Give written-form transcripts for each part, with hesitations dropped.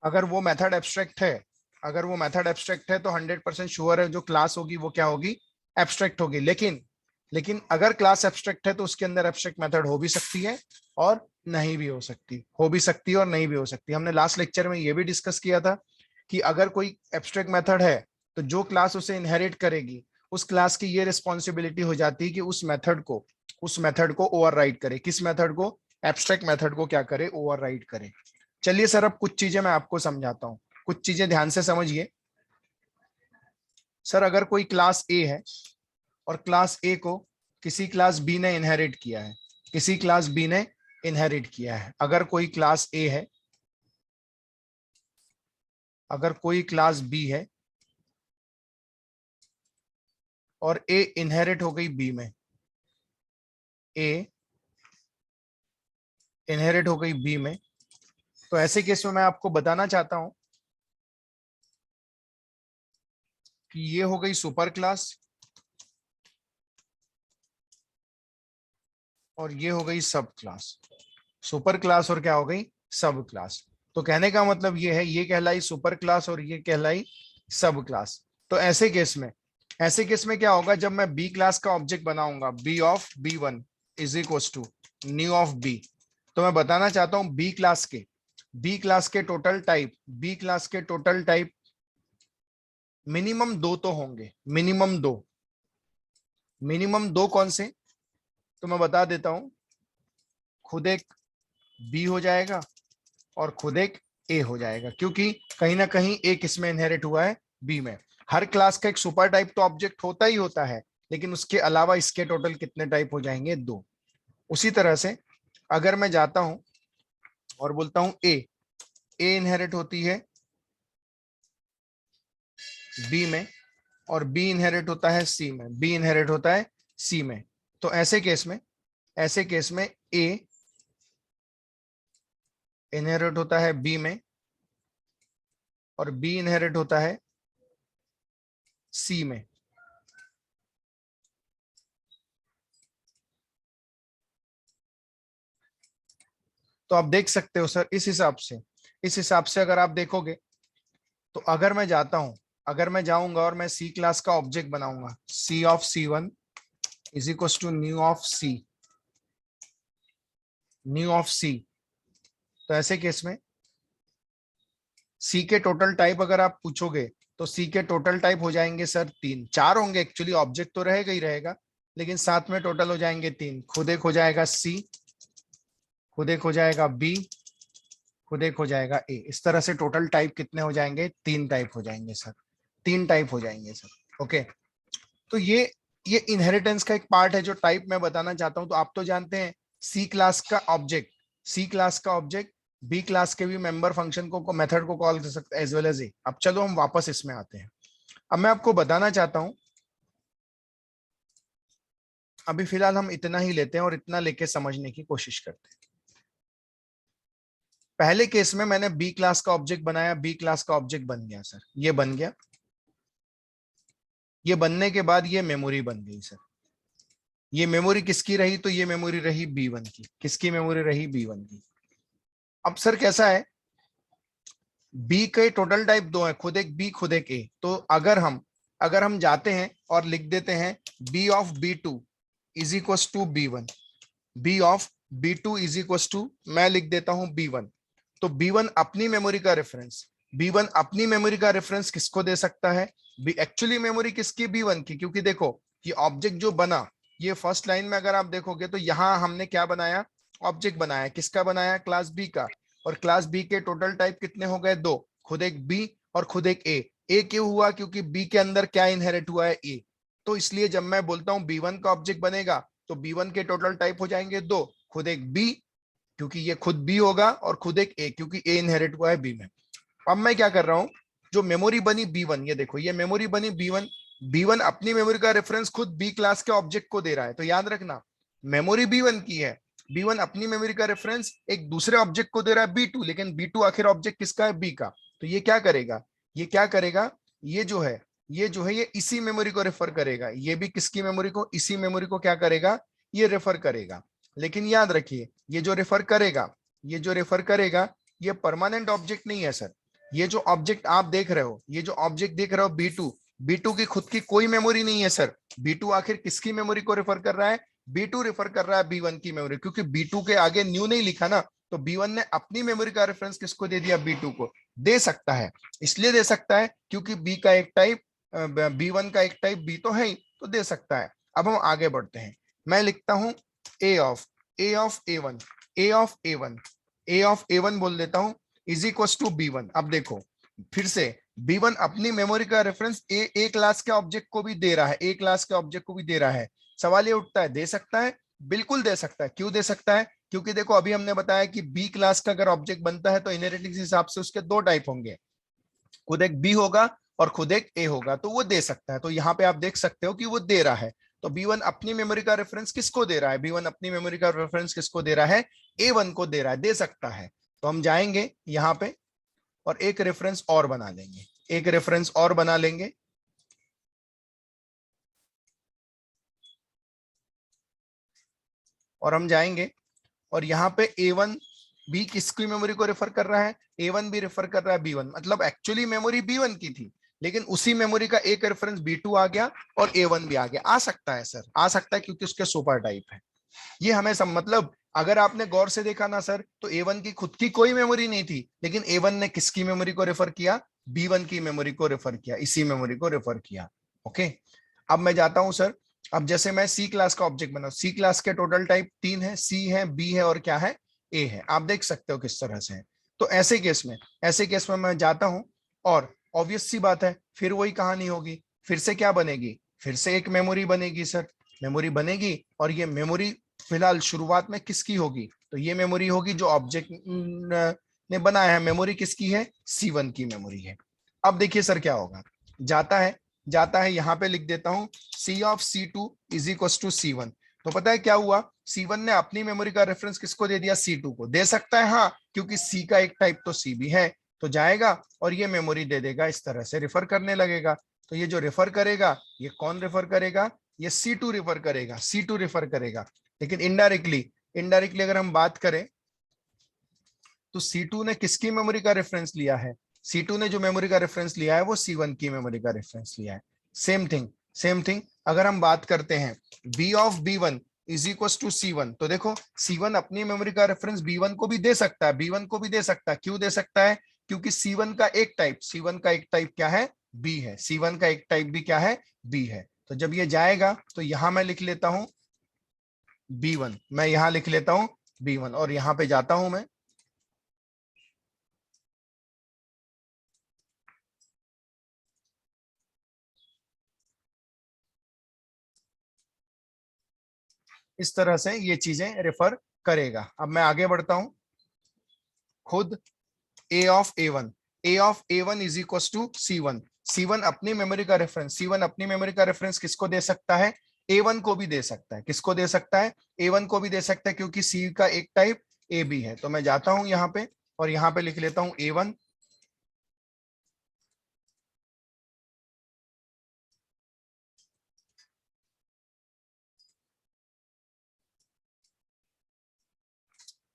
अगर वो method abstract है, अगर वो मेथड एब्स्ट्रैक्ट है तो 100% श्योर है जो क्लास होगी वो क्या होगी, एब्स्ट्रैक्ट होगी। लेकिन लेकिन अगर क्लास एब्स्ट्रैक्ट है तो उसके अंदर एब्स्ट्रैक्ट मेथड हो भी सकती है और नहीं भी हो सकती, हो भी सकती है और नहीं भी हो सकती। हमने लास्ट लेक्चर में ये भी डिस्कस किया था कि अगर कोई एब्स्ट्रैक्ट मेथड है तो जो क्लास उसे इनहेरिट करेगी उस क्लास की ये रिस्पॉन्सिबिलिटी हो जाती है कि उस मेथड को ओवरराइड करे। किस मेथड को, एब्स्ट्रैक्ट मेथड को क्या करे, ओवरराइड करे। चलिए सर, अब कुछ चीजें मैं आपको समझाता हूं, कुछ चीजें ध्यान से समझिए। सर अगर कोई क्लास ए है और क्लास ए को किसी क्लास बी ने इनहेरिट किया है, किसी क्लास बी ने इनहेरिट किया है। अगर कोई क्लास ए है, अगर कोई क्लास बी है और ए इनहेरिट हो गई बी में, ए इनहेरिट हो गई बी में, तो ऐसे केस में मैं आपको बताना चाहता हूं कि ये हो गई सुपर क्लास और ये हो गई सब क्लास। सुपर क्लास और क्या हो गई, सब क्लास। तो कहने का मतलब ये है, ये कहलाई सुपर क्लास और ये कहलाई सब क्लास। तो ऐसे केस में क्या होगा, जब मैं बी क्लास का ऑब्जेक्ट बनाऊंगा, B of B1 is equal to new of B, तो मैं बताना चाहता हूं बी क्लास के टोटल टाइप, बी क्लास के टोटल टाइप मिनिमम दो तो होंगे, मिनिमम दो कौन से, तो मैं बता देता हूं, खुद एक बी हो जाएगा और खुद एक ए हो जाएगा, क्योंकि कहीं ना कहीं एक इसमें इनहेरिट हुआ है बी में। हर क्लास का एक सुपर टाइप तो ऑब्जेक्ट होता ही होता है, लेकिन उसके अलावा इसके टोटल कितने टाइप हो जाएंगे, दो। उसी तरह से अगर मैं जाता हूं और बोलता हूं ए इनहेरिट होती है बी में और बी इनहेरिट होता है सी में, बी इनहेरिट होता है सी में, तो ऐसे केस में ए इनहेरिट होता है बी में और बी इनहेरिट होता है सी में। तो आप देख सकते हो सर, इस हिसाब से अगर आप देखोगे तो अगर मैं जाऊंगा और मैं सी क्लास का ऑब्जेक्ट बनाऊंगा, C of C1 is equal to new of C, तो ऐसे केस में सी के टोटल टाइप अगर आप पूछोगे तो सी के टोटल टाइप हो जाएंगे सर तीन, चार होंगे एक्चुअली, ऑब्जेक्ट तो रहेगा ही रहेगा, लेकिन साथ में टोटल हो जाएंगे तीन। खुद एक हो जाएगा सी, खुद एक हो जाएगा बी, खुद एक हो जाएगा ए। इस तरह से टोटल टाइप कितने हो जाएंगे, तीन टाइप हो जाएंगे सर, तीन टाइप हो जाएंगे सर। ओके, तो ये इनहेरिटेंस का एक पार्ट है जो टाइप मैं बताना चाहता हूं। तो आप तो जानते हैं सी क्लास का ऑब्जेक्ट बी क्लास के भी मेंबर फंक्शन को मेथड को कॉल कर सकता है एज वेल एज ए। अब चलो हम वापस इसमें आते हैं। अब मैं आपको बताना चाहता हूं, अभी फिलहाल हम इतना ही लेते हैं और इतना लेके समझने की कोशिश करते हैं। पहले केस में मैंने बी क्लास का ऑब्जेक्ट बनाया, बी क्लास का ऑब्जेक्ट बन गया सर, ये बन गया। ये बनने के बाद ये मेमोरी बन गई सर। ये मेमोरी किसकी रही, तो ये मेमोरी रही B1 की। किसकी मेमोरी रही, B1 की। अब सर कैसा है, बी के टोटल टाइप दो है, खुद एक बी खुद एक ए। तो अगर हम जाते हैं और लिख देते हैं B of B2 is equal to B1, B of B2 is equal to, मैं लिख देता हूं B1। तो B1 अपनी मेमोरी का रेफरेंस, B1 अपनी मेमोरी का रेफरेंस किसको दे सकता है, एक्चुअली मेमोरी किसकी, B1 की। क्योंकि देखो ये ऑब्जेक्ट जो बना, ये फर्स्ट लाइन में अगर आप देखोगे तो यहां हमने क्या बनाया, ऑब्जेक्ट बनाया, किसका बनाया, क्लास बी का। और क्लास बी के टोटल टाइप कितने हो गए, दो, खुद एक बी और खुद एक ए। ए क्यों हुआ, क्योंकि बी के अंदर क्या इनहेरिट हुआ है, ए। तो इसलिए जब मैं बोलता हूं B1 का ऑब्जेक्ट बनेगा तो B1 के टोटल टाइप हो जाएंगे दो, खुद एक बी क्योंकि ये खुद बी होगा और खुद एक ए क्योंकि ए इनहेरिट हुआ है बी में। अब मैं क्या कर रहा हूं, जो मेमोरी बनी B1, ये देखो ये मेमोरी बनी B1, B1 अपनी मेमोरी का रेफरेंस खुद बी क्लास के ऑब्जेक्ट को दे रहा है। तो याद रखना, मेमोरी B1 की है, B1 अपनी मेमोरी का रेफरेंस एक दूसरे ऑब्जेक्ट को दे रहा है B2, लेकिन B2 आखिर ऑब्जेक्ट किसका है, बी का। तो ये क्या करेगा, ये जो है ये इसी मेमोरी को रेफर करेगा, ये भी किसकी मेमोरी को, इसी मेमोरी को क्या करेगा, ये रेफर करेगा। लेकिन याद रखिए, ये जो रेफर करेगा ये परमानेंट ऑब्जेक्ट नहीं है सर। ये जो ऑब्जेक्ट आप देख रहे हो, ये जो ऑब्जेक्ट देख रहे हो B2, B2 की खुद की कोई मेमोरी नहीं है सर। B2 आखिर किसकी मेमोरी को रेफर कर रहा है? B2 रेफर कर रहा है B1 की मेमोरी, क्योंकि B2 के आगे न्यू नहीं लिखा ना, तो B1 ने अपनी मेमोरी का रेफरेंस किसको दे दिया? B2 को। दे सकता है, इसलिए दे सकता है क्योंकि B का एक टाइप, B1 का एक टाइप B तो है ही, तो दे सकता है। अब हम आगे बढ़ते हैं, मैं लिखता हूं A of A1, A of A1, A of A1 बोल देता हूं इज इक्वल टू B1। अब देखो फिर से, B1 अपनी मेमोरी का रेफरेंस ए क्लास के ऑब्जेक्ट को भी दे रहा है, ए क्लास के ऑब्जेक्ट को भी दे रहा है। सवाल ये उठता है, दे सकता है? बिल्कुल दे सकता है। क्यों दे सकता है? क्योंकि देखो अभी हमने बताया कि बी क्लास का अगर ऑब्जेक्ट बनता है तो इनहेरिटेंस के हिसाब से उसके दो टाइप होंगे, खुद एक बी होगा और खुद एक ए होगा, तो वो दे सकता है। तो यहाँ पे आप देख सकते हो कि वो दे रहा है। तो B1 अपनी मेमोरी का रेफरेंस किसको दे रहा है? B1 अपनी मेमोरी का रेफरेंस किसको दे रहा है? A1 को दे रहा है, दे सकता है। तो हम जाएंगे यहाँ पे और एक रेफरेंस और बना लेंगे, एक रेफरेंस और बना लेंगे। और हम जाएंगे और यहाँ पे A1 भी किसकी मेमोरी को रेफर कर रहा है? A1 भी रेफर कर रहा है B1, मतलब एक्चुअली मेमोरी B1 की थी, लेकिन उसी मेमोरी का एक रेफरेंस B2 आ गया और A1 भी आ गया। आ सकता है सर, आ सकता है, क्योंकि उसके सुपर टाइप है। ये हमें सब मतलब अगर आपने गौर से देखा ना सर, तो A1 की खुद की कोई मेमोरी नहीं थी, लेकिन A1 ने किसकी मेमोरी को रेफर किया? B1 की मेमोरी को रेफर किया, इसी मेमोरी को रेफर किया। ओके, अब मैं जाता हूं सर। अब जैसे मैं सी क्लास का ऑब्जेक्ट बना, सी क्लास के टोटल टाइप 3 है, सी है, बी है और क्या है? ए है। आप देख सकते हो किस तरह से है। तो ऐसे केस में मैं जाता हूं और ऑब्वियस सी बात है, फिर वही कहानी होगी। फिर से क्या बनेगी? फिर से एक मेमोरी बनेगी सर, मेमोरी बनेगी। और ये मेमोरी फिलहाल शुरुआत में किसकी होगी? तो ये मेमोरी होगी जो ऑब्जेक्ट ने बनाया है। मेमोरी किसकी है? C1 की मेमोरी है। अब देखिए सर क्या होगा, जाता है यहां पे लिख देता हूं C of C2 is equal to C1। तो पता है क्या हुआ? C1 ने अपनी मेमोरी का रेफरेंस किसको दे दिया? C2 को। दे सकता है हाँ, क्योंकि C का एक टाइप तो C भी है। तो जाएगा और ये मेमोरी दे देगा, इस तरह से रेफर करने लगेगा। तो ये जो रेफर करेगा, ये कौन रेफर करेगा? ये C2 रेफर करेगा, C2 रेफर करेगा। लेकिन इनडायरेक्टली अगर हम बात करें तो C2 ने किसकी मेमोरी का रेफरेंस लिया है? C2 ने जो मेमोरी का रेफरेंस लिया है वो C1 की मेमोरी का रेफरेंस लिया है। सेम थिंग अगर हम बात करते हैं B of B1 is equal to C1, तो देखो C1 अपनी मेमोरी का रेफरेंस B1 को भी दे सकता है, B1 को भी दे सकता है। क्यों दे सकता है? क्योंकि C1 का एक टाइप क्या है? B है। C1 का एक टाइप भी क्या है? B है। तो जब ये जाएगा तो यहां मैं लिख लेता हूं B1, मैं यहां लिख लेता हूं B1 और यहां पे जाता हूं मैं। इस तरह से ये चीजें रेफर करेगा। अब मैं आगे बढ़ता हूं, खुद A of A1 is equal to C1। C1 अपनी मेमोरी का रेफरेंस किसको दे सकता है? A1 को भी दे सकता है। किसको दे सकता है? A1 को भी दे सकता है, क्योंकि C का एक टाइप ए बी है। तो मैं जाता हूं यहाँ पे और यहाँ पे लिख लेता हूं A1।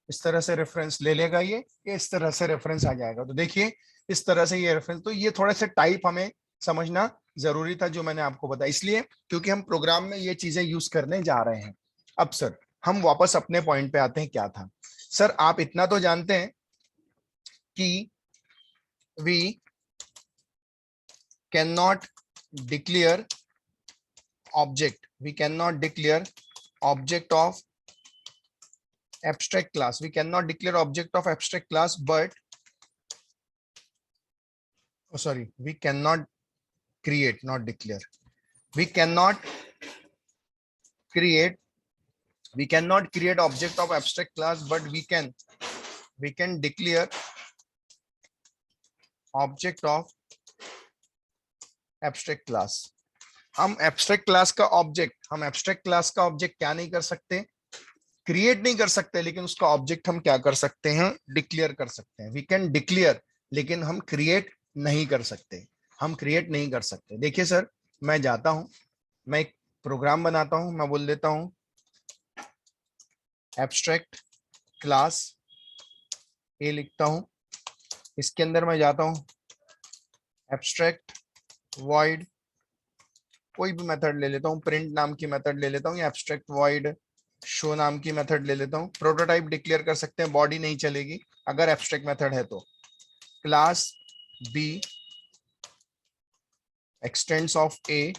इस तरह से रेफरेंस ले लेगा ये इस तरह से रेफरेंस आ जाएगा। तो देखिए इस तरह से ये रेफरेंस, तो ये थोड़ा सा टाइप हमें समझना जरूरी था जो मैंने आपको बताया, इसलिए क्योंकि हम प्रोग्राम में ये चीजें यूज करने जा रहे हैं। अब सर हम वापस अपने पॉइंट पे आते हैं, क्या था सर? आप इतना तो जानते हैं कि we can not declare object of abstract class, we cannot declare object of abstract class, but oh sorry, we cannot create, not declare, we cannot create object of abstract class, but we can declare object of abstract class। हम abstract class का object क्या नहीं कर सकते? Create नहीं कर सकते, लेकिन उसका ऑब्जेक्ट हम क्या कर सकते हैं? डिक्लेयर कर सकते हैं। वी कैन डिक्लेयर, लेकिन हम क्रिएट नहीं कर सकते। देखिए सर, मैं जाता हूं, मैं एक प्रोग्राम बनाता हूं, मैं बोल देता हूं एब्स्ट्रैक्ट क्लास ए लिखता हूं इसके अंदर मैं जाता हूं एब्स्ट्रैक्ट वॉइड, कोई भी मेथड ले लेता हूँ, प्रिंट नाम की मेथड ले लेता हूँ या एब्स्ट्रैक्ट वॉइड शो नाम की मेथड ले लेता हूँ। प्रोटोटाइप डिक्लेयर कर सकते हैं, बॉडी नहीं चलेगी अगर एब्स्ट्रैक्ट मेथड है तो। Class B extends of A,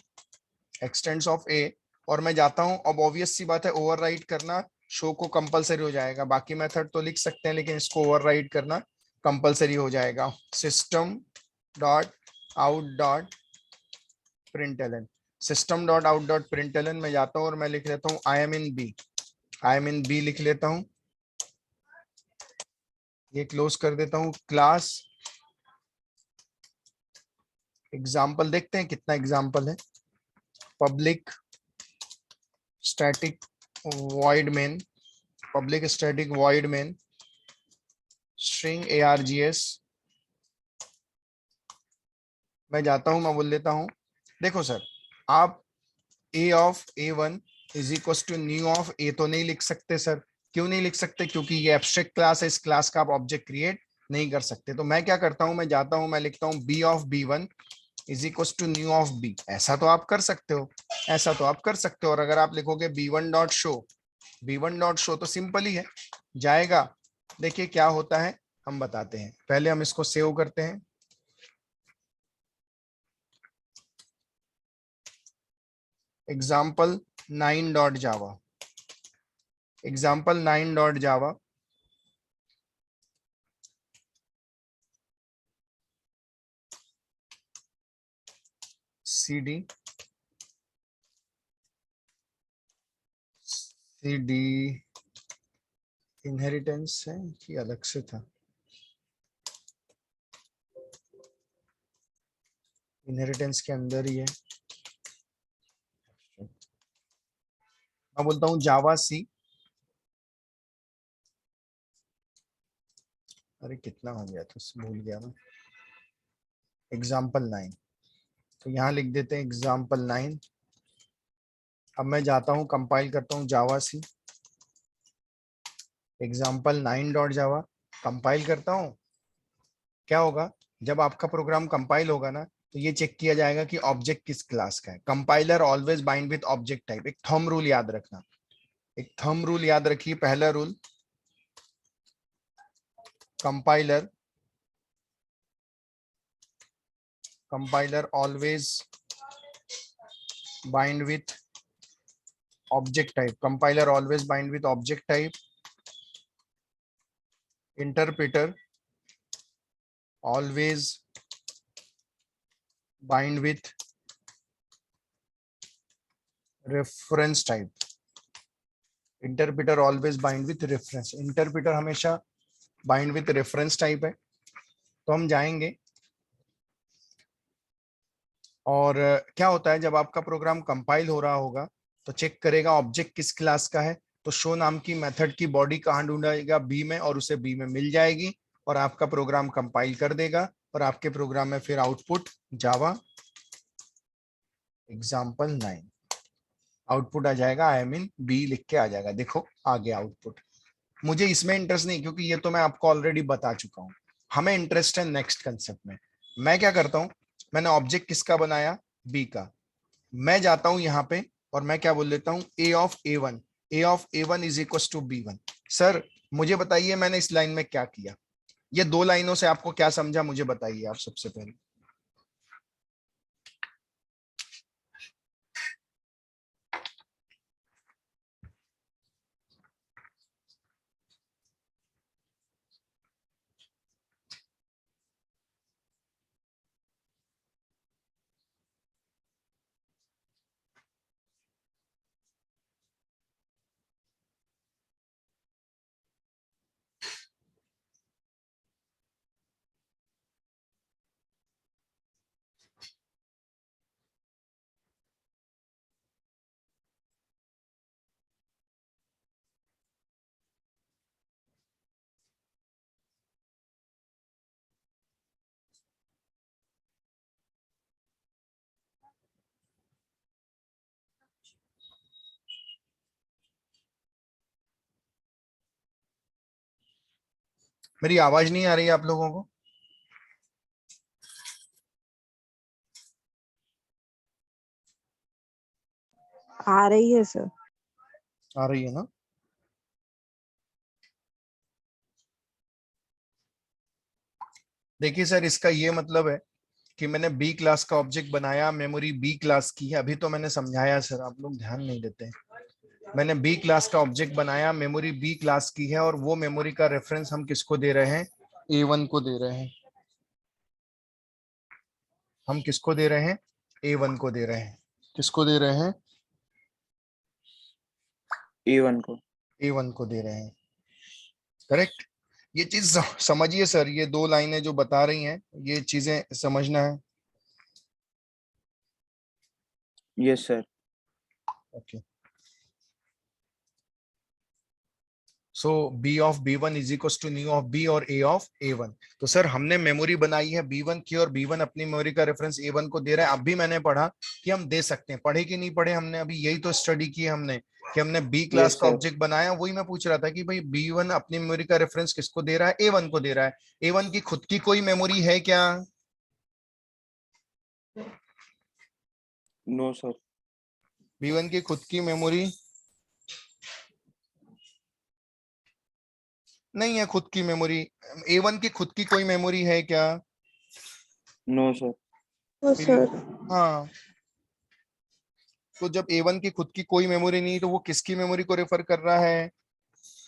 extends of A, और मैं जाता हूं, अब ऑब्वियस सी बात है ओवरराइड करना शो को कंपलसरी हो जाएगा। बाकी मेथड तो लिख सकते हैं लेकिन इसको ओवरराइड करना कंपलसरी हो जाएगा। System dot out dot println, system dot out dot println में जाता हूं और मैं लिख लेता हूं I am in B, I am in B लिख लेता हूं, ये क्लोज कर देता हूं। क्लास एग्जाम्पल देखते हैं कितना एग्जाम्पल है। Public static void main, public static void main string args, मैं जाता हूं, मैं बोल लेता हूं देखो सर, आप a of a1 is equal to new of a तो नहीं लिख सकते सर। क्यों नहीं लिख सकते? क्योंकि ये एब्स्ट्रैक्ट क्लास है, इस क्लास का आप ऑब्जेक्ट क्रिएट नहीं कर सकते। तो मैं क्या करता हूं, मैं जाता हूं, मैं लिखता हूं b of b1 is equal to new of b। ऐसा तो आप कर सकते हो, ऐसा तो आप कर सकते हो। और अगर आप लिखोगे b1 dot show, b1 dot show तो सिंपल ही है, जाएगा। देखिए क्या होता है हम बताते हैं, पहले हम इसको सेव करते हैं। Example 9.java, example 9.java, cd cd inheritance है कि अलग से था, इनहेरिटेंस के अंदर ही है। मैं बोलता हूँ जावा सी, अरे कितना हो गया था भूल गया मैं, एग्जाम्पल 9, तो यहाँ लिख देते हैं एग्जाम्पल 9। अब मैं जाता हूँ कंपाइल करता हूँ जावा सी एग्जाम्पल 9.java, कंपाइल करता हूँ। क्या होगा जब आपका प्रोग्राम कंपाइल होगा ना, तो ये चेक किया जाएगा कि ऑब्जेक्ट किस क्लास का है। Compiler always bind with object type. एक थंब रूल याद रखना, एक थंब रूल याद रखिए। पहला rule, compiler compiler always bind with object type, compiler always bind with object type. Interpreter always bind with reference type, interpreter always bind with reference, interpreter हमेशा bind with reference type है। तो हम जाएंगे और क्या होता है जब आपका प्रोग्राम कंपाइल हो रहा होगा तो चेक करेगा ऑब्जेक्ट किस क्लास का है। तो शो नाम की मेथड की बॉडी कहाँ ढूंढेगा, बी में, और उसे बी में मिल जाएगी और आपका प्रोग्राम कंपाइल कर देगा और आपके प्रोग्राम में फिर आउटपुट जावा एग्जाम्पल 9 आउटपुट आ जाएगा, आई मीन बी लिख के आ जाएगा। देखो आ गया आउटपुट। मुझे इसमें इंटरेस्ट नहीं क्योंकि ये तो मैं आपको ऑलरेडी बता चुका हूं। हमें इंटरेस्ट है नेक्स्ट कंसेप्ट में। मैं क्या करता हूं, मैंने ऑब्जेक्ट किसका बनाया, बी का। मैं जाता हूं यहाँ पे और मैं क्या बोल लेता हूं A of a1, A of a1 is equal to b1। Sir मुझे बताइए मैंने इस लाइन में क्या किया, ये दो लाइनों से आपको क्या समझा मुझे बताइए आप सबसे पहले। मेरी आवाज नहीं आ रही है आप लोगों को? आ रही है सर। आ रही है ना? देखिए सर, इसका ये मतलब है कि मैंने बी क्लास का ऑब्जेक्ट बनाया, मेमोरी बी क्लास की है। अभी तो मैंने समझाया सर, आप लोग ध्यान नहीं देते। मैंने बी क्लास का ऑब्जेक्ट बनाया, मेमोरी बी क्लास की है, और वो मेमोरी का रेफरेंस हम किसको दे रहे हैं? A1 को दे रहे हैं। हम किसको दे रहे हैं? A1 को दे रहे हैं। किसको दे रहे हैं? A1 को। A1 को दे रहे हैं। करेक्ट। ये चीज समझिए सर, ये दो लाइनें जो बता रही हैं, ये चीजें समझना है। Yes sir. Okay. So B of B1 is equal to new of B और ए ऑफ A1। तो सर हमने मेमोरी बनाई है B1 की, और B1 अपनी मेमोरी का रेफरेंस A1 को दे रहा है। अब भी मैंने पढ़ा कि हम दे सकते हैं। पढ़े कि नहीं पढ़े हमने? अभी यही तो स्टडी की हमने, कि हमने बी क्लास यस का सर। ऑब्जेक्ट बनाया। वही मैं पूछ रहा था कि भाई B1 अपनी मेमोरी का रेफरेंस किसको दे रहा है? A1 को दे रहा है। A1 की खुद की कोई मेमोरी है क्या? No sir. B1 की खुद की मेमोरी नहीं है। खुद की मेमोरी A1 की खुद की कोई मेमोरी है क्या? No sir. Oh sir. हाँ। तो जब A1 की खुद की कोई मेमोरी नहीं, तो वो किसकी मेमोरी को रेफर कर रहा है?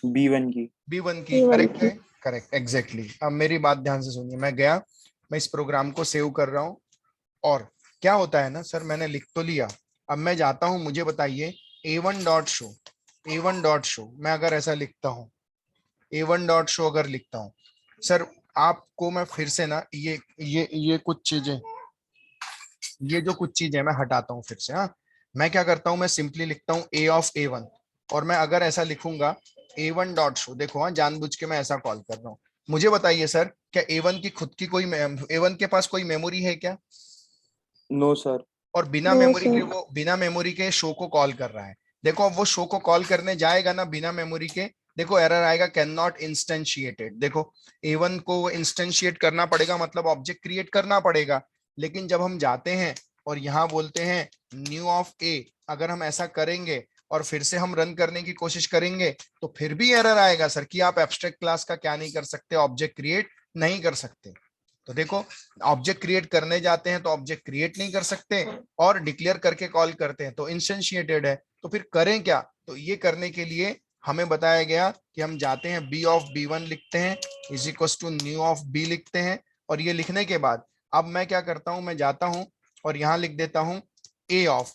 B1 की। B1 की। A1 करेक्ट की। है। Correct, exactly. अब मेरी बात ध्यान से सुनिए। मैं गया, मैं इस प्रोग्राम को सेव कर रहा हूँ, और क्या होता है ना सर, मैंने लिख तो लिया। अब मैं जाता हूँ, मुझे बताइए A1 dot show, A1 dot show, मैं अगर ऐसा लिखता हूँ, A1 डॉट शो अगर लिखता हूँ सर, आपको मैं फिर से ना ये कुछ चीजें, ये जो कुछ चीजें मैं हटाता हूँ फिर से। हाँ, मैं क्या करता हूँ, मैं सिंपली लिखता हूँ A ऑफ A1, और मैं अगर ऐसा लिखूंगा A1 डॉट शो, देखो हाँ, जानबूझ के मैं ऐसा कॉल कर रहा हूँ। मुझे बताइए सर, क्या A1 की खुद की कोई A1 के पास कोई मेमोरी है क्या? No sir. और बिना नो मेमोरी के सर। वो बिना मेमोरी के शो को कॉल कर रहा है। देखो अब वो शो को कॉल करने जाएगा ना बिना मेमोरी के, देखो एरर आएगा, कैन नॉट इंस्टेंशिएटेड। देखो A1 को इंस्टेंशिएट करना पड़ेगा, मतलब ऑब्जेक्ट क्रिएट करना पड़ेगा। लेकिन जब हम जाते हैं और यहाँ बोलते हैं न्यू ऑफ A, अगर हम ऐसा करेंगे और फिर से हम रन करने की कोशिश करेंगे, तो फिर भी एरर आएगा सर कि आप एब्स्ट्रैक्ट क्लास का क्या नहीं कर सकते? ऑब्जेक्ट क्रिएट नहीं कर सकते। तो देखो, ऑब्जेक्ट क्रिएट करने जाते हैं तो ऑब्जेक्ट क्रिएट नहीं कर सकते, और डिक्लेयर करके कॉल करते हैं तो इंस्टेंशिएटेड है। तो फिर करें क्या? तो ये करने के लिए हमें बताया गया कि हम जाते हैं बी ऑफ B1 लिखते हैं is equal to new of B लिखते हैं, और ये लिखने के बाद अब मैं क्या करता हूं, मैं जाता हूं और यहां लिख देता हूं A of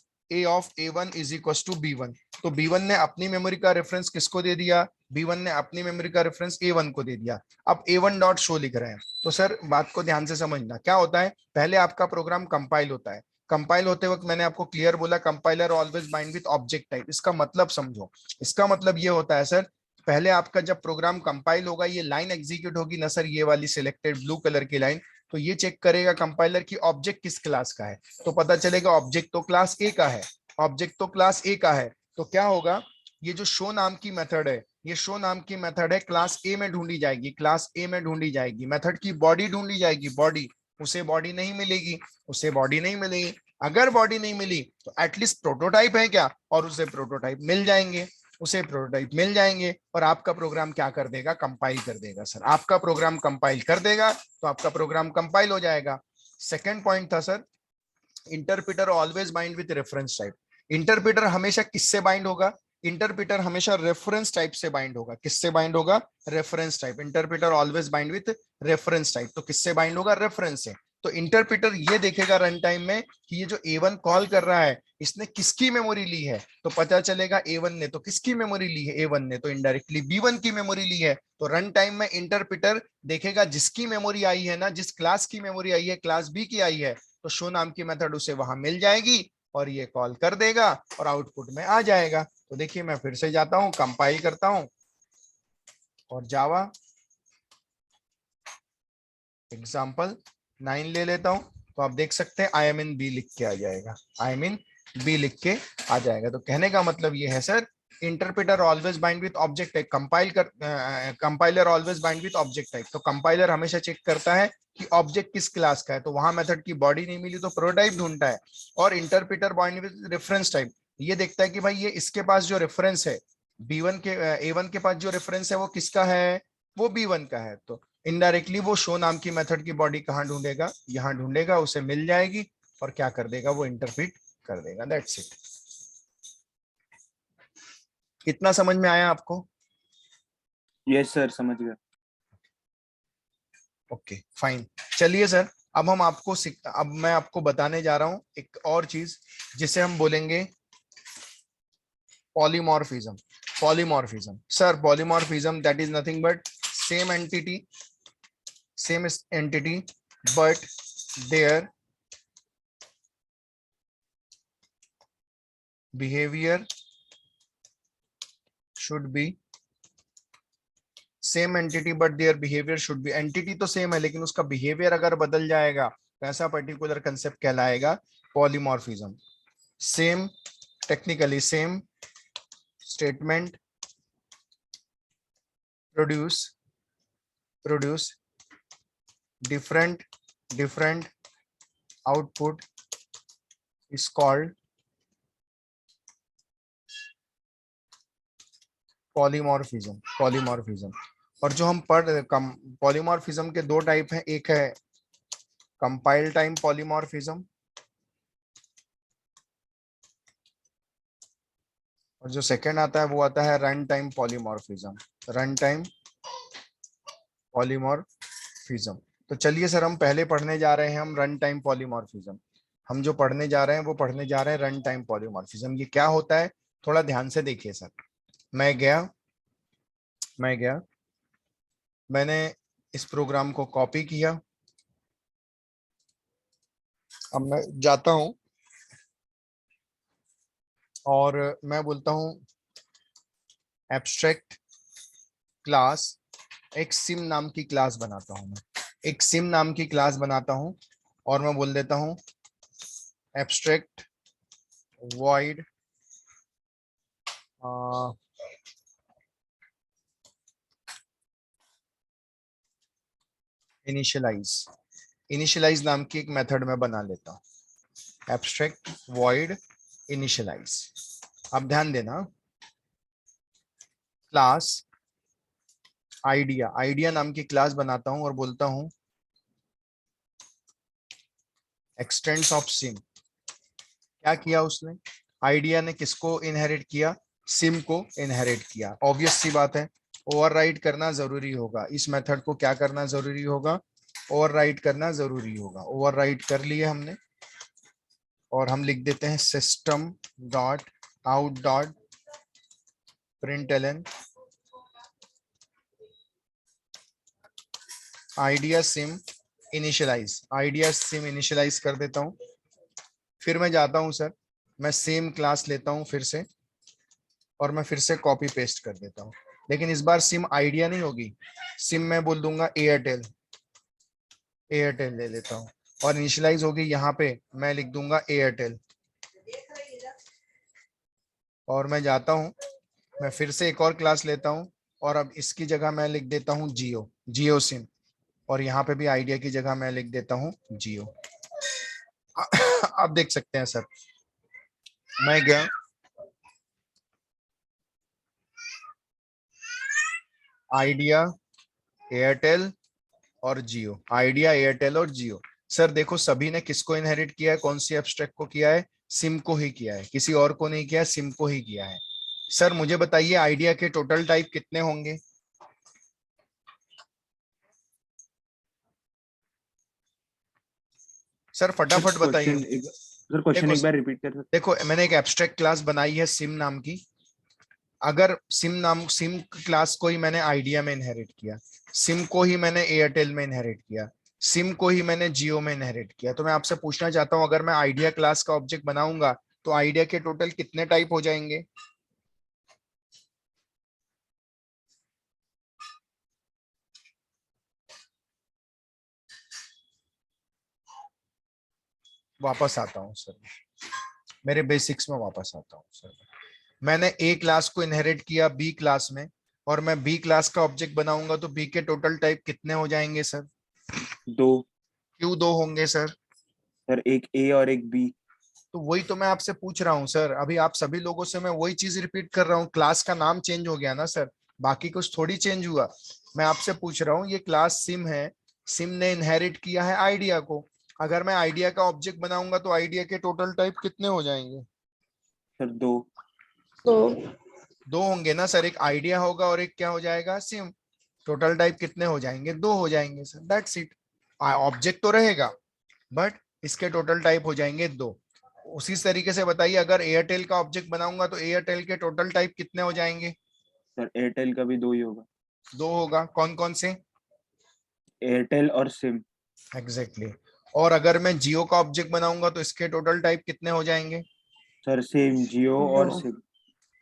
A1 is equal to B1। तो B1 ने अपनी मेमोरी का रेफरेंस किसको दे दिया? B1 ने अपनी मेमोरी का रेफरेंस A1 को दे दिया। अब A1 डॉट शो लिख रहे हैं। तो सर बात को ध्यान से समझना, क्या होता है, पहले आपका प्रोग्राम कंपाइल होता है। कंपाइल होते वक्त मैंने आपको क्लियर बोला, compiler always bind with object type. इसका मतलब समझो, इसका मतलब ये होता है सर, पहले आपका जब प्रोग्राम कंपाइल होगा, ये लाइन एग्जीक्यूट होगी ना सर, ये वाली सिलेक्टेड ब्लू कलर की लाइन, तो ये चेक करेगा कंपाइलर की ऑब्जेक्ट किस क्लास का है। तो पता चलेगा ऑब्जेक्ट तो क्लास ए का है, ऑब्जेक्ट तो क्लास ए का है। तो क्या होगा, ये जो शो नाम की मेथड है, ये शो नाम की मेथड है, क्लास ए में ढूंढी जाएगी, क्लास ए में ढूंढी जाएगी। मेथड की बॉडी ढूंढी जाएगी, बॉडी, उसे बॉडी नहीं मिलेगी, उसे बॉडी नहीं मिलेगी। अगर बॉडी नहीं मिली तो एटलीस्ट प्रोटोटाइप है क्या, और उसे प्रोटोटाइप मिल जाएंगे, उसे प्रोटोटाइप मिल जाएंगे, और आपका प्रोग्राम क्या कर देगा, कंपाइल कर देगा। सर आपका प्रोग्राम कंपाइल कर देगा तो आपका प्रोग्राम कंपाइल हो जाएगा। सेकंड पॉइंट था sir, interpreter always bind with reference type. Interpreter हमेशा किससे बाइंड होगा? इंटरप्रेटर हमेशा रेफरेंस टाइप से बाइंड होगा। किससे बाइंड होगा? Reference type. Interpreter always bind with reference type, तो किससे बाइंड होगा? रेफरेंस से। तो इंटरप्रेटर ये देखेगा रन टाइम में कि ये जो A1 कॉल कर रहा है, इसने किसकी मेमोरी ली है। तो पता चलेगा A1 ने तो किसकी मेमोरी ली है, A1 ने तो इनडायरेक्टली B1 की मेमोरी ली है। तो रन टाइम में इंटरप्रेटर देखेगा जिसकी मेमोरी आई है ना, जिस क्लास की मेमोरी आई है, क्लास B की आई है, तो शो नाम की मेथड उसे वहां मिल जाएगी और ये कॉल कर देगा और आउटपुट में आ जाएगा। तो देखिए मैं फिर से जाता हूं, कंपाइल करता हूं, और जावा एग्जाम्पल 9 ले लेता हूं, तो आप देख सकते हैं आई एम इन बी लिख के आ जाएगा, आई एम इन बी लिख के आ जाएगा। तो कहने का मतलब ये है sir, interpreter always bind with object type, compiler always bind with object type. तो कंपाइलर हमेशा चेक करता है कि ऑब्जेक्ट किस क्लास का है, तो वहां मेथड की बॉडी नहीं मिली तो प्रोटोटाइप ढूंढता है। और interpreter bind with reference type, ये देखता है कि भाई ये इसके पास जो रेफरेंस है B1 के A1 के पास जो रेफरेंस है वो किसका है, वो B1 का है। तो इनडायरेक्टली वो शो नाम की मेथड की बॉडी कहाँ ढूंढेगा, यहाँ ढूंढेगा, उसे मिल जाएगी और क्या कर देगा, वो इंटरप्रिट कर देगा। That's it. कितना समझ में आया आपको? यस सर, समझ गया। Okay fine. चलिए सर, अब अब मैं आपको बताने जा रहा हूं एक और चीज जिसे हम बोलेंगे polymorphism. Polymorphism sir, polymorphism that is nothing but same entity but their behaviour should be same entity but their behaviour should be. Entity तो सेम है लेकिन उसका बिहेवियर अगर बदल जाएगा तो ऐसा पर्टिकुलर कंसेप्ट कहलाएगा polymorphism. Same, technically same statement produce different output is called polymorphism. और जो हम पॉलीमॉर्फिज्म के दो टाइप हैं, एक है कंपाइल टाइम पॉलीमॉर्फिज्म और जो सेकंड आता है वो आता है run time polymorphism. Run time polymorphism. तो चलिए सर, हम पहले पढ़ने जा रहे हैं हम रन टाइम पॉलीमॉर्फिज्म। हम जो पढ़ने जा रहे हैं वो पढ़ने जा रहे हैं रन टाइम पॉलीमॉर्फिज्म। ये क्या होता है, थोड़ा ध्यान से देखिए सर। मैं गया मैंने इस प्रोग्राम को कॉपी किया। अब मैं जाता हूं और मैं बोलता हूं एब्स्ट्रैक्ट क्लास, एक सिम नाम की क्लास बनाता हूं। मैं एक सिम नाम की क्लास बनाता हूं और मैं बोल देता हूं एब्स्ट्रैक्ट void इनिशियलाइज नाम की एक मेथड में बना लेता हूं। Abstract void initialise. अब ध्यान देना, क्लास आइडिया नाम की क्लास बनाता हूं और बोलता हूं एक्सटेंड्स ऑफ सिम। क्या किया उसने, आइडिया ने किसको इनहेरिट किया, सिम को इनहेरिट किया। ऑब्वियस सी बात है, ओवरराइट करना जरूरी होगा। इस मेथड को क्या करना जरूरी होगा, ओवरराइट करना जरूरी होगा। ओवरराइट कर लिए हमने और हम लिख देते हैं system dot out dot println Idea sim initialise कर देता हूं। फिर मैं जाता हूं सर, मैं सेम क्लास लेता हूं फिर से और मैं फिर से कॉपी पेस्ट कर देता हूं। लेकिन इस बार सिम आइडिया नहीं होगी, सिम मैं बोल दूंगा एयरटेल ले लेता हूं और इनिशियलाइज होगी यहाँ पे मैं लिख दूंगा एयरटेल। और मैं जाता हूं, मैं फिर से एक और क्लास लेता हूं और अब इसकी जगह मैं लिख देता हूं जियो सिम और यहाँ पे भी आइडिया की जगह मैं लिख देता हूं जियो। आप देख सकते हैं सर, मैं गया आइडिया एयरटेल और जियो। सर देखो, सभी ने किसको इनहेरिट किया है, कौन सी एब्स्ट्रैक्ट को किया है, सिम को ही किया है, किसी और को नहीं किया, सिम को ही किया है। सर मुझे बताइए आइडिया के टोटल टाइप कितने होंगे? सर फटाफट बताइए। सर क्वेश्चन देखो एक बार रिपीट कर सकते? देखो, मैंने एक एब्स्ट्रैक्ट क्लास बनाई है सिम नाम की। अगर सिम क्लास को ही मैंने आइडिया में इनहेरिट किया, सिम को ही मैंने एयरटेल में इनहेरिट किया, सिम को ही मैंने जियो में इनहेरिट किया, तो मैं आपसे पूछना चाहता हूं अगर मैं आइडिया क्लास का ऑब्जेक्ट बनाऊंगा तो आइडिया के टोटल कितने टाइप हो जाएंगे? वापस आता हूं सर, मेरे बेसिक्स में वापस आता हूं सर। मैंने ए क्लास को इनहेरिट किया बी क्लास में और मैं बी क्लास का ऑब्जेक्ट बनाऊंगा तो बी के टोटल टाइप कितने हो जाएंगे सर? 2। क्यों दो होंगे सर? सर एक ए और एक बी। तो वही तो मैं आपसे पूछ रहा हूँ सर, अभी आप सभी लोगों से मैं वही चीज रिपीट कर रहा हूँ, क्लास का नाम चेंज हो गया ना सर, बाकी कुछ थोड़ी चेंज हुआ। मैं आपसे पूछ रहा हूँ ये क्लास सिम है, सिम ने इनहेरिट किया है आइडिया को, अगर मैं आइडिया का ऑब्जेक्ट बनाऊंगा तो आइडिया के टोटल टाइप कितने हो जाएंगे? सर 2। तो दो होंगे ना सर, एक आइडिया होगा और एक क्या हो जाएगा, सिम। टोटल टाइप कितने हो जाएंगे? दो हो जाएंगे सर, दैट्स इट। ऑब्जेक्ट तो रहेगा बट इसके टोटल टाइप हो जाएंगे दो। उसी तरीके से बताइए, अगर एयरटेल का ऑब्जेक्ट बनाऊंगा तो एयरटेल के टोटल टाइप कितने हो जाएंगे? सर एयरटेल का भी 2 ही होगा। दो होगा, कौन कौन से? एयरटेल और सिम। Exactly exactly. और अगर मैं जियो का ऑब्जेक्ट बनाऊंगा तो इसके टोटल टाइप कितने हो जाएंगे? सर सेम, जियो दो। और सिम।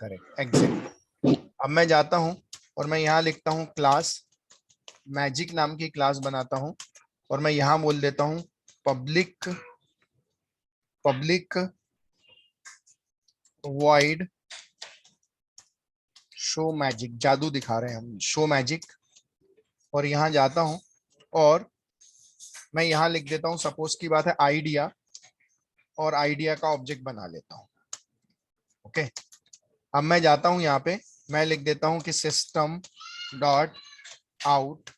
Correct, exact. अब मैं जाता हूं और मैं यहाँ लिखता हूँ क्लास मैजिक नाम की क्लास बनाता हूँ, और मैं यहाँ बोल देता हूँ public public void show magic, जादू दिखा रहे हैं हम, शो मैजिक। और यहाँ जाता हूँ और मैं यहाँ लिख देता हूँ, सपोज की बात है आइडिया, और आइडिया का ऑब्जेक्ट बना लेता हूँ। ओके, अब मैं जाता हूँ यहाँ पे, मैं लिख देता हूँ कि system dot out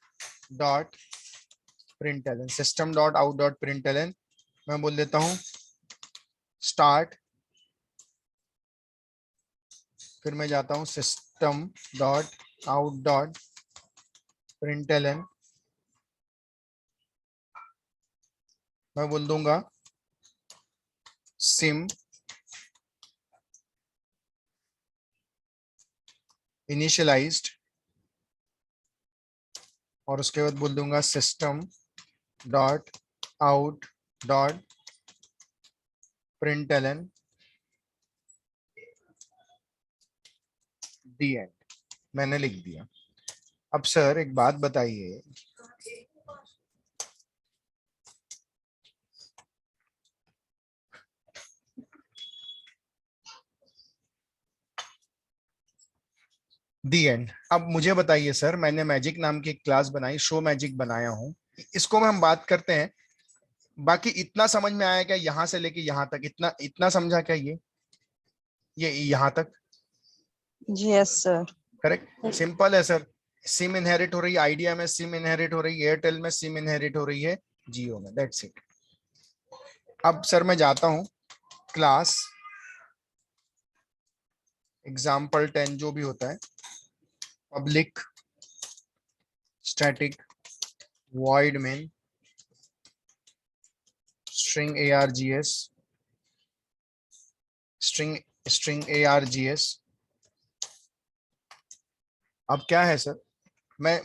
dot println, system dot out dot println, मैं बोल देता हूँ स्टार्ट, फिर मैं जाता हूँ system dot out dot println, मैं बोल दूंगा सिम इनिशियलाइज्ड, और उसके बाद बोल दूंगा system dot out dot println the and, मैंने लिख दिया। अब सर एक बात बताइए, दी एंड। अब मुझे बताइए सर, मैंने मैजिक नाम की क्लास बनाई, शो मैजिक बनाया हूं, इसको में हम बात करते हैं, बाकी इतना समझ में आया क्या यहां से लेके यहां तक, इतना इतना समझा क्या ये यहां तक? Yes sir. करेक्ट, सिंपल है सर। सिम इनहेरिट हो रही है आइडिया में, सिम इनहेरिट हो रही है एयरटेल में, सिम इनहेरिट हो रही है जियो में, दैट्स इट। अब सर मैं जाता हूं क्लास एग्जाम्पल 10 जो भी होता है, public static void main string args string args। अब क्या है सर,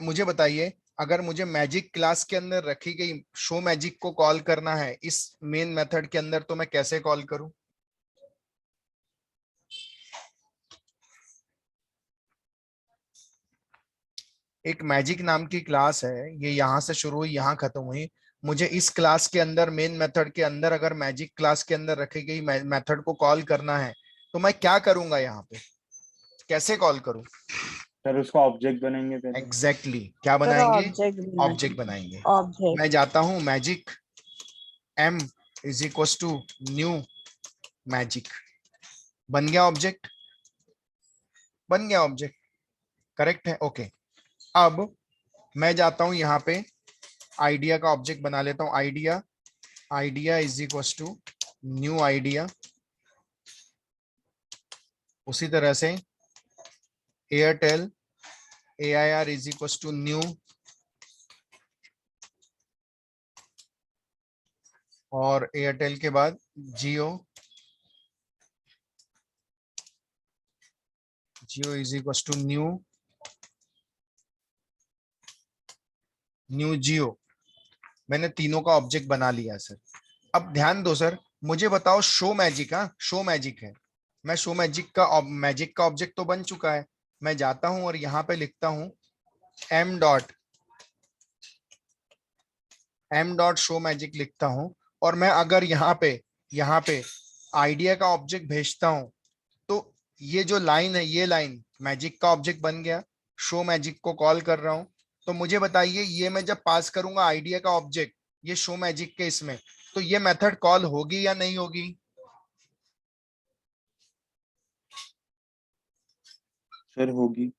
मुझे बताइए, अगर मुझे मैजिक क्लास के अंदर रखी गई शो मैजिक को कॉल करना है इस मेन मेथड के अंदर, तो मैं कैसे कॉल करूं? एक मैजिक नाम की क्लास है, ये यहां से शुरू हुई यहां खत्म हुई, मुझे इस क्लास के अंदर मेन मेथड के अंदर अगर मैजिक क्लास के अंदर रखी गई मेथड को कॉल करना है, तो मैं क्या करूंगा यहाँ पे, कैसे कॉल करूं? सर उसका ऑब्जेक्ट बनेंगे पहले। Exactly exactly. क्या सर बनाएंगे? ऑब्जेक्ट ऑब्जेक्ट बनाएंगे। ऑब्जेक्ट। मैं जाता हूं magic m is equal to new magic, बन गया ऑब्जेक्ट, बन गया ऑब्जेक्ट, करेक्ट है, ओके। अब मैं जाता हूं यहाँ पे आइडिया का ऑब्जेक्ट बना लेता हूं, Idea, Idea is equal to new Idea, उसी तरह से Airtel AIR is equal to new, और एयरटेल के बाद Jio, Jio is equal to new Jio. मैंने तीनों का ऑब्जेक्ट बना लिया सर। अब ध्यान दो सर, मुझे बताओ शो मैजिक, हाँ शो मैजिक है, मैं शो मैजिक का ऑब्जेक्ट तो बन चुका है, मैं जाता हूं और यहाँ पे लिखता हूं एम डॉट शो मैजिक लिखता हूं, और मैं अगर यहाँ पे आइडिया का ऑब्जेक्ट भेजता हूं, तो ये जो लाइन है, ये लाइन मैजिक का ऑब्जेक्ट बन गया, शो मैजिक को कॉल कर रहा हूं। तो मुझे बताइए, ये मैं जब पास करूंगा आइडिया का ऑब्जेक्ट ये शो मैजिक के इसमें, तो ये मेथड कॉल होगी या नहीं होगी? सर होगी।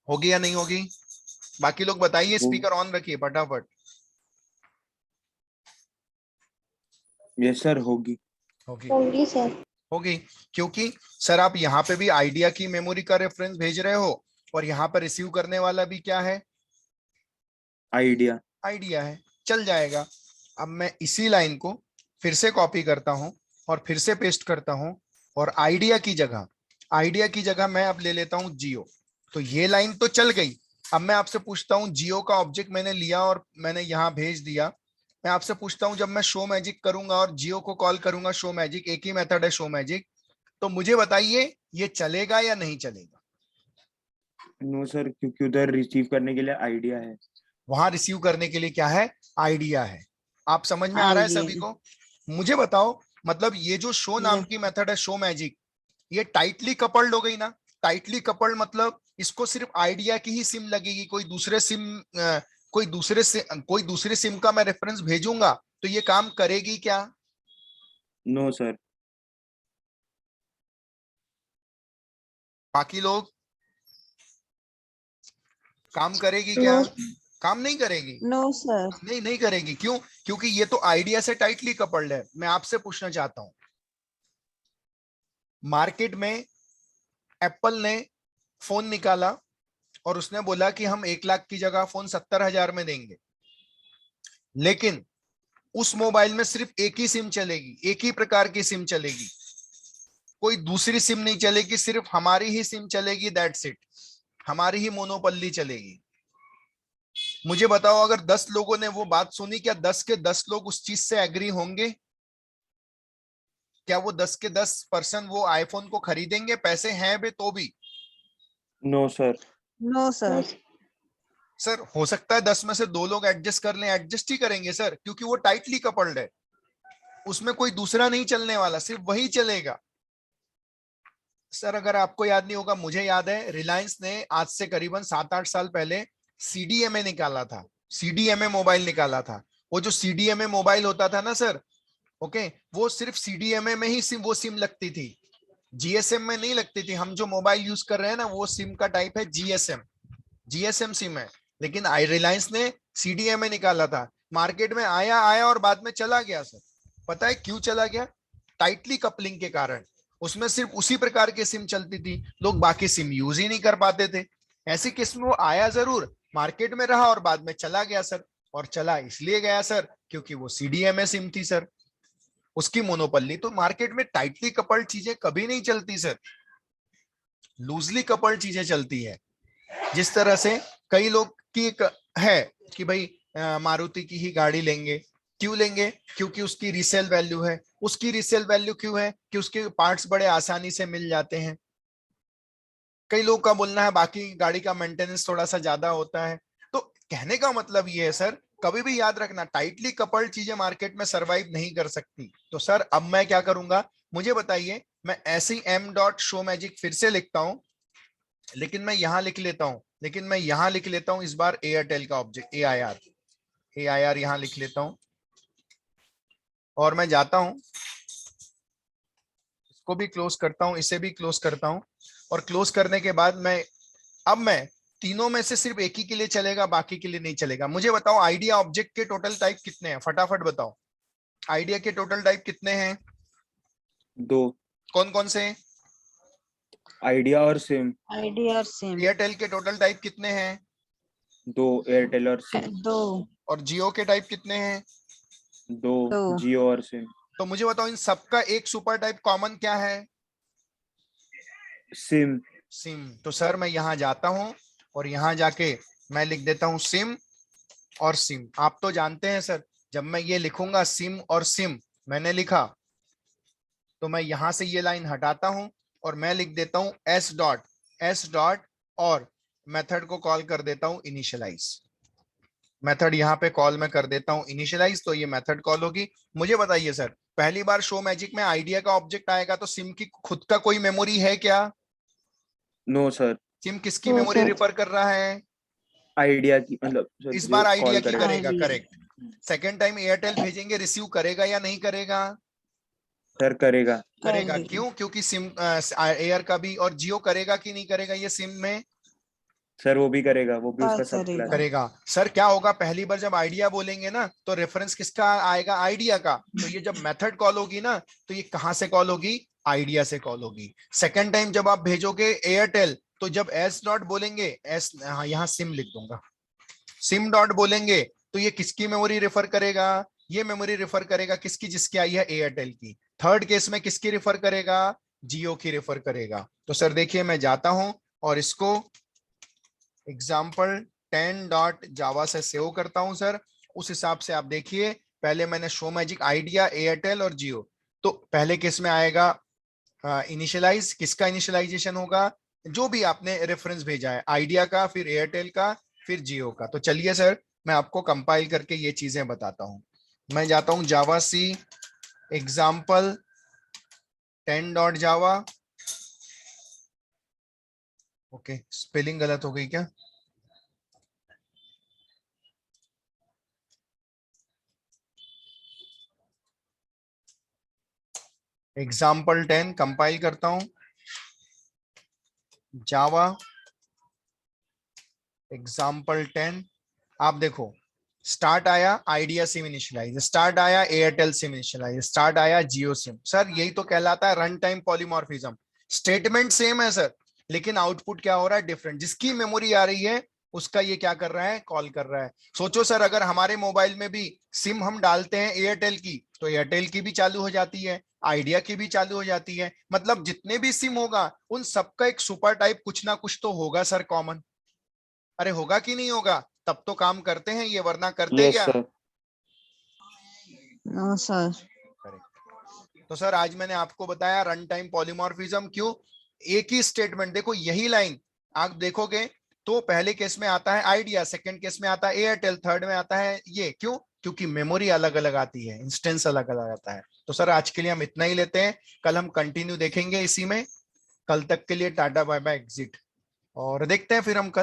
होगी या नहीं होगी? बाकी लोग बताइए, होगी। स्पीकर ऑन रखिए फटाफट। यस सर होगी। होगी। होगी सर। होगी, क्योंकि सर आप यहाँ पे भी आइडिया की मेमोरी का रेफरेंस भेज रहे हो और यहाँ पर रिसीव करने वाला भी क्या है? आइडिया। आइडिया है, चल जाएगा। अब मैं इसी लाइन को फिर से कॉपी करता हूं और फिर से पेस्ट करता हूं, और आइडिया की जगह मैं अब ले लेता हूं जियो। तो ये लाइन तो चल गई। अब मैं आपसे पूछता हूं, जियो का ऑब्जेक्ट मैंने लिया और मैंने यहां भेज दिया। मैं आपसे पूछता हूं, जब मैं शो मैजिक करूंगा और जियो को कॉल करूंगा शो मैजिक, एक ही मेथड है शो मैजिक, तो मुझे बताइए ये चलेगा या नहीं चलेगा? नो सर, क्योंकि उधर रिसीव करने के लिए आइडिया है। वहां रिसीव करने के लिए क्या है? आइडिया है। आप समझ में आ रहा है सभी आइडिया। को? मुझे बताओ, मतलब ये जो शो नाम यस। की मेथड है शो मैजिक, ये टाइटली कपल्ड हो गई ना? टाइटली कपल्ड मतलब इसको सिर्फ आइडिया की ही सिम लगेगी, कोई दूसरे सिम का मैं रेफरेंस भेजूंगा तो ये काम करेगी क्या? No sir. बाकी लोग, काम करेगी क्या? नो। काम नहीं करेगी। No sir. नहीं, नहीं करेगी। क्यों? क्योंकि ये तो आइडिया से टाइटली कपल्ड है। मैं आपसे पूछना चाहता हूं, मार्केट में एप्पल ने फोन निकाला और उसने बोला कि हम 1 लाख की जगह फोन 70,000 में देंगे, लेकिन उस मोबाइल में सिर्फ एक ही सिम चलेगी, एक ही प्रकार की सिम चलेगी, कोई दूसरी सिम नहीं चलेगी, सिर्फ हमारी ही सिम चलेगी, दैट्स इट। हमारी ही मोनोपल्ली चलेगी। मुझे बताओ, अगर 10 लोगों ने वो बात सुनी, क्या 10 के 10 लोग उस चीज से एग्री होंगे? क्या वो 10 के 10% वो आईफोन को खरीदेंगे, पैसे हैं भी तो भी? No sir. No sir. Sir हो सकता है 10 में से 2 लोग एडजस्ट कर लें, एडजस्ट ही करेंगे सर, क्योंकि वो टाइटली कपल्ड है। उसमें कोई दूसरा नहीं चलने वाला, सिर्फ वही चलेगा। सर अगर आपको याद नहीं होगा, मुझे याद है, रिलायंस ने आज से करीबन 7-8 साल पहले सीडीएमए निकाला था। सीडीएमए मोबाइल निकाला था। वो जो सीडीएमए मोबाइल होता था ना सर, ओके, वो सिर्फ सीडीएमए में ही वो सिम लगती थी, जीएसएम में नहीं लगती थी। हम जो मोबाइल यूज कर रहे हैं ना, वो सिम का टाइप है जीएसएम। जीएसएम सिम है। लेकिन आई रिलायंस ने सीडीएमए निकाला था। मार्केट में आया आया और बाद में चला गया सर। पता है क्यों चला गया? टाइटली कपलिंग के कारण। उसमें सिर्फ उसी प्रकार की सिम चलती थी, लोग बाकी सिम यूज ही नहीं कर पाते थे। ऐसी किस्म वो आया जरूर, मार्केट में रहा और बाद में चला गया सर। और चला इसलिए गया सर क्योंकि वो सीडीएमए सिम थी सर, उसकी मोनोपल्ली। तो मार्केट में टाइटली कपल्ड चीजें कभी नहीं चलती सर, लूजली कपल्ड चीजें चलती है। जिस तरह से कई लोग की है कि भाई मारुति की ही गाड़ी लेंगे। क्यों लेंगे? क्योंकि उसकी रीसेल वैल्यू है। उसकी रीसेल वैल्यू क्यों है? कि उसके पार्ट्स बड़े आसानी से मिल जाते हैं। कई लोग का बोलना है बाकी गाड़ी का मेंटेनेंस थोड़ा सा ज्यादा होता है। तो कहने का मतलब ये है सर, कभी भी याद रखना, टाइटली कपल्ड चीजें मार्केट में सरवाइव नहीं कर सकती। तो सर अब मैं क्या करूंगा, मुझे बताइए। मैं ऐसे ही एम डॉट शो मैजिक फिर से लिखता हूं, लेकिन मैं यहां लिख लेता हूं, इस बार एयरटेल का ऑब्जेक्ट ए आई आर यहां लिख लेता हूं। और मैं जाता हूं, इसको भी क्लोज करता हूं, इसे भी क्लोज करता हूं। और क्लोज करने के बाद मैं तीनों में से सिर्फ एक ही के लिए चलेगा, बाकी के लिए नहीं चलेगा। मुझे बताओ, आइडिया ऑब्जेक्ट के टोटल टाइप कितने हैं? फटाफट बताओ, आइडिया के टोटल टाइप कितने हैं? 2। कौन कौन से? आइडिया और सिम। आइडिया और सिम। एयरटेल के टोटल टाइप कितने हैं? 2 एयरटेल और सिम। 2। और जियो के टाइप कितने हैं? 2 2। जियो और सिम। तो मुझे बताओ, इन सबका एक सुपर टाइप कॉमन क्या है? सिम। सिम। तो सर मैं यहां जाता हूं और यहां जाके मैं लिख देता हूं सिम और सिम। आप तो जानते हैं सर, जब मैं ये लिखूंगा सिम और सिम, मैंने लिखा, तो मैं यहां से ये लाइन हटाता हूं और मैं लिख देता हूं एस डॉट और मेथड को कॉल कर देता हूं इनिशियलाइज। मेथड यहाँ पे कॉल में कर देता हूं इनिशियलाइज, तो ये मेथड कॉल होगी। मुझे बताइए सर, पहली बार शो मैजिक में आइडिया का ऑब्जेक्ट आएगा तो सिम की खुद का कोई मेमोरी है क्या? No sir. सिम किसकी मेमोरी रेफर कर रहा है? आइडिया की, मतलब सर इस जो बार आइडिया कॉल की करेगा। करेगा, idea. Correct. Second time Airtel भेजेंगे, रिसीव करेगा या नहीं करेगा? सर करेगा। करेगा करेगा। क्यों? क्योंकि सिम एयर का भी, और जियो करेगा कि नहीं करेगा ये सिम में? सर वो भी करेगा, वो भी हाँ, उसका सब करेगा। करेगा। सर क्या होगा, पहली बार जब आइडिया बोलेंगे ना तो रेफरेंस किसका आएगा? आइडिया का। तो ये जब मेथड कॉल होगी ना तो ये कहां से कॉल होगी? आइडिया से कॉल होगी। सेकंड टाइम जब आप भेजोगे एयरटेल तो जब एस डॉट बोलेंगे, एस, हाँ यहाँ सिम लिख दूंगा, सिम डॉट बोलेंगे तो ये किसकी मेमोरी रेफर करेगा? ये मेमोरी रेफर करेगा किसकी? जिसकी आई है एयरटेल की। थर्ड केस में किसकी रेफर करेगा? जियो की रेफर करेगा। तो सर देखिए मैं जाता हूं और इसको एग्जाम्पल 10 डॉट जावा से सेव करता हूं सर। उस हिसाब से आप देखिए, पहले मैंने शो मैजिक, आइडिया, एयरटेल और जियो। तो पहले केस में आएगा इनिशियलाइज, किसका इनिशियलाइजेशन होगा? जो भी आपने रेफरेंस भेजा है, आइडिया का, फिर एयरटेल का, फिर जियो का। तो चलिए सर मैं आपको कंपाइल करके ये चीजें बताता हूं। मैं जाता हूं Java C example 10 dot Java. Okay, spelling गलत हो गई क्या? एग्जाम्पल 10 कंपाइल करता हूं, जावा एग्जाम्पल 10। आप देखो, स्टार्ट आया आइडिया सिम इनिशियलाइज, स्टार्ट आया एयरटेल सिम इनिशियलाइज, स्टार्ट आया जियो सिम। सर यही तो कहलाता है run time polymorphism. Statement same है सर, लेकिन आउटपुट क्या हो रहा है? डिफरेंट। जिसकी मेमोरी आ रही है उसका ये क्या कर रहा है? कॉल कर रहा है। सोचो सर, अगर हमारे मोबाइल में भी सिम हम डालते हैं एयरटेल की तो एयरटेल की भी चालू हो जाती है, आइडिया की भी चालू हो जाती है। मतलब जितने भी सिम होगा उन सबका एक सुपर टाइप कुछ ना कुछ तो होगा सर कॉमन। अरे होगा कि नहीं होगा? तब तो काम करते हैं ये, वरना करते यस क्या? सर। No sir. करेक्ट। तो सर आज मैंने आपको बताया रन टाइम पॉलीमॉर्फिज्म क्यों। एक ही स्टेटमेंट, देखो यही लाइन आप देखोगे तो पहले केस में आता है आइडिया, सेकंड केस में आता है एयरटेल, थर्ड में आता है ये। क्यों? क्योंकि मेमोरी अलग अलग आती है, इंस्टेंस अलग अलग आता है। तो सर आज के लिए हम इतना ही लेते हैं, कल हम कंटिन्यू देखेंगे इसी में। कल तक के लिए टाटा बाय बाय एग्जिट, और देखते हैं फिर हम कल।